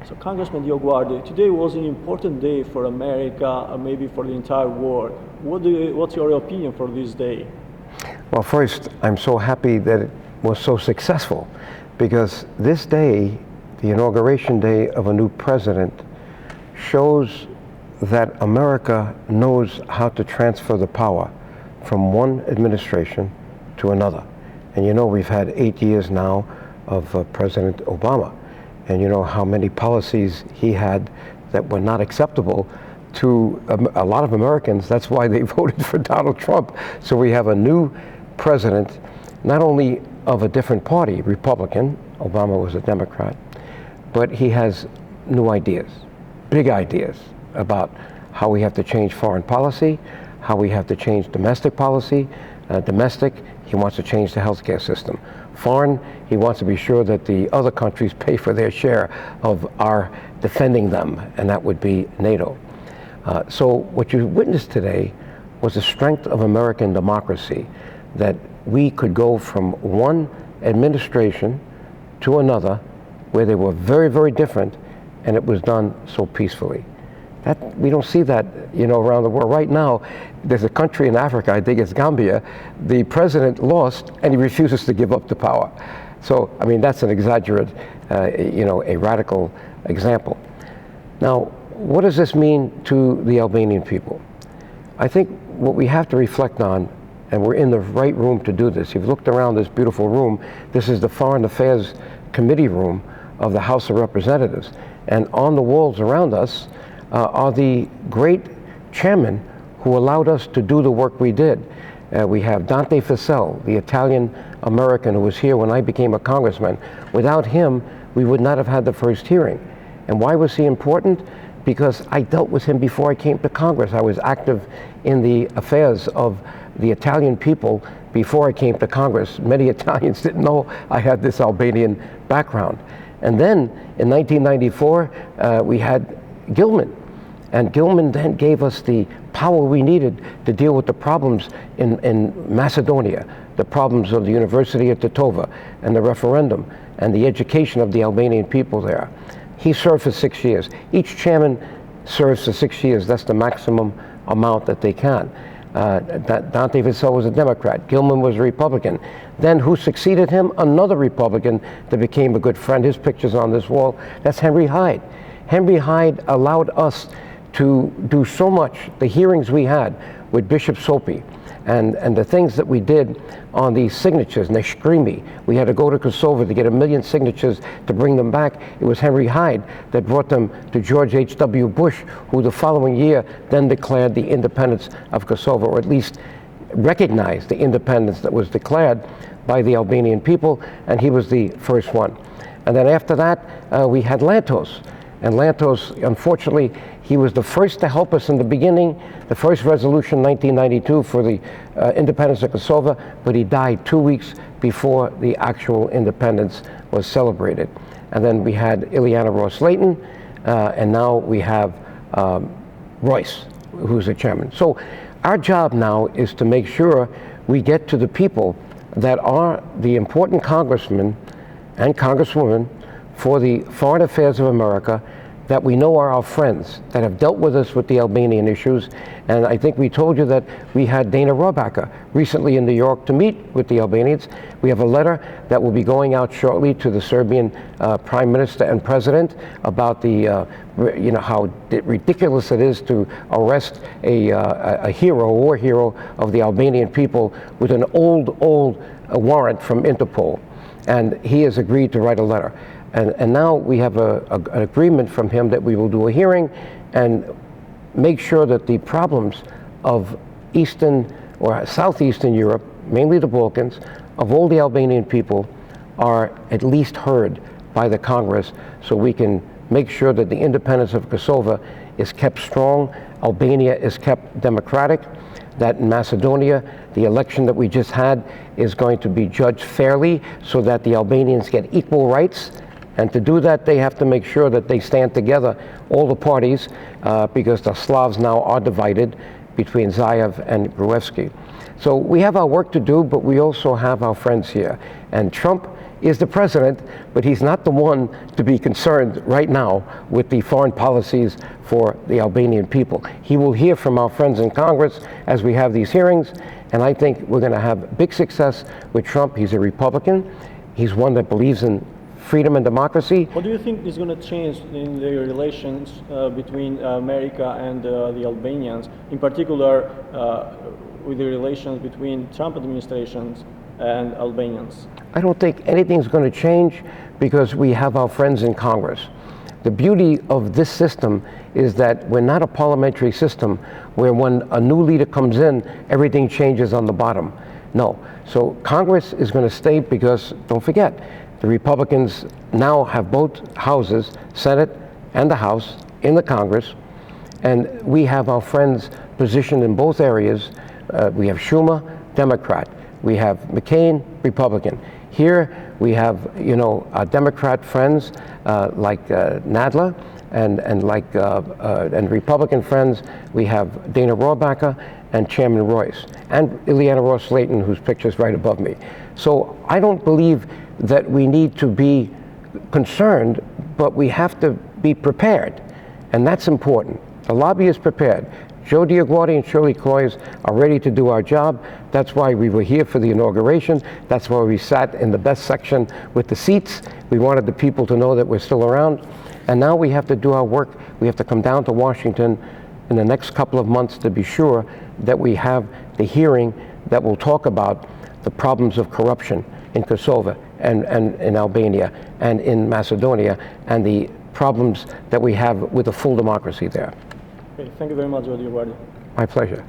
So Congressman Dioguardi, today was an important day for America, and maybe for the entire world. What's your opinion for this day? Well, first, I'm so happy that it was so successful, because this day, the inauguration day of a new president, shows that America knows how to transfer the power from one administration to another. And you know, we've had 8 years now of President Obama. And you know how many policies he had that were not acceptable to a lot of Americans. That's why they voted for Donald Trump. So we have a new president, not only of a different party, Republican, Obama was a Democrat, but he has new ideas, big ideas about how we have to change foreign policy, how we have to change domestic policy. Domestic, he wants to change the healthcare system. Foreign, he wants to be sure that the other countries pay for their share of our defending them, and that would be NATO. So what you witnessed today was the strength of American democracy, that we could go from one administration to another where they were very, very different, and it was done so peacefully. We don't see that, you know, around the world. Right now, there's a country in Africa, I think it's Gambia, the president lost and he refuses to give up the power. So, I mean, that's an exaggerate, you know, a radical example. Now, what does this mean to the Albanian people? I think what we have to reflect on, and we're in the right room to do this. You've looked around this beautiful room. This is the Foreign Affairs Committee room of the House of Representatives. And on the walls around us are the great chairmen who allowed us to do the work we did. We have Dante Fascell, the Italian-American who was here when I became a congressman. Without him, we would not have had the first hearing. And why was he important? Because I dealt with him before I came to Congress. I was active in the affairs of the Italian people before I came to Congress. Many Italians didn't know I had this Albanian background. And then in 1994, we had Gilman. And Gilman then gave us the power we needed to deal with the problems in Macedonia, the problems of the University at Titova, and the referendum, and the education of the Albanian people there. He served for 6 years. Each chairman serves for 6 years. That's the maximum amount that they can. Dante Fascell was a Democrat. Gilman was a Republican. Then who succeeded him? Another Republican that became a good friend. His picture's on this wall. That's Henry Hyde. Henry Hyde allowed us to do so much. The hearings we had with Bishop Sopi and the things that we did on these signatures, Neskrimi. We had to go to Kosovo to get 1 million signatures to bring them back. It was Henry Hyde that brought them to George H.W. Bush, who the following year then declared the independence of Kosovo, or at least recognized the independence that was declared by the Albanian people, and he was the first one. And then after that, we had Lantos. And Lantos, unfortunately, he was the first to help us in the beginning, the first resolution, 1992, for the independence of Kosovo, but he died 2 weeks before the actual independence was celebrated. And then we had Ileana Ross-Layton, and now we have Royce, who's the chairman. So our job now is to make sure we get to the people that are the important congressmen and congresswomen for the foreign affairs of America, that we know are our friends, that have dealt with us with the Albanian issues. And I think we told you that we had Dana Rohrabacher recently in New York to meet with the Albanians. We have a letter that will be going out shortly to the Serbian Prime Minister and President about the, you know, how ridiculous it is to arrest a hero, a war hero of the Albanian people with an old warrant from Interpol. And he has agreed to write a letter. And now we have an agreement from him that we will do a hearing and make sure that the problems of Eastern or Southeastern Europe, mainly the Balkans, of all the Albanian people are at least heard by the Congress, so we can make sure that the independence of Kosovo is kept strong, Albania is kept democratic, that in Macedonia, the election that we just had is going to be judged fairly so that the Albanians get equal rights. And to do that, they have to make sure that they stand together, all the parties, because the Slavs now are divided between Zaev and Gruevski. So we have our work to do, but we also have our friends here. And Trump is the president, but he's not the one to be concerned right now with the foreign policies for the Albanian people. He will hear from our friends in Congress as we have these hearings, and I think we're going to have big success with Trump. He's a Republican. He's one that believes in freedom and democracy. What do you think is going to change in the relations between America and the Albanians, in particular with the relations between Trump administrations and Albanians? I don't think anything's going to change because we have our friends in Congress. The beauty of this system is that we're not a parliamentary system where when a new leader comes in, everything changes on the bottom. No. So Congress is going to stay because, don't forget, the Republicans now have both houses, Senate and the House, in the Congress, and we have our friends positioned in both areas. We have Schumer, Democrat. We have McCain, Republican. Here we have, our Democrat friends like Nadler, and Republican friends. We have Dana Rohrabacher and Chairman Royce, and Ileana Ross-Layton, whose picture is right above me. So I don't believe that we need to be concerned, but we have to be prepared, and that's important. The lobby is prepared. Joe Dioguardi and Shirley Cloyes are ready to do our job. That's why we were here for the inauguration. That's why we sat in the best section with the seats. We wanted the people to know that we're still around. And now we have to do our work. We have to come down to Washington in the next couple of months to be sure that we have the hearing that will talk about the problems of corruption in Kosovo and in Albania and in Macedonia, and the problems that we have with a full democracy there. Okay, thank you very much, Dioguardi. My pleasure.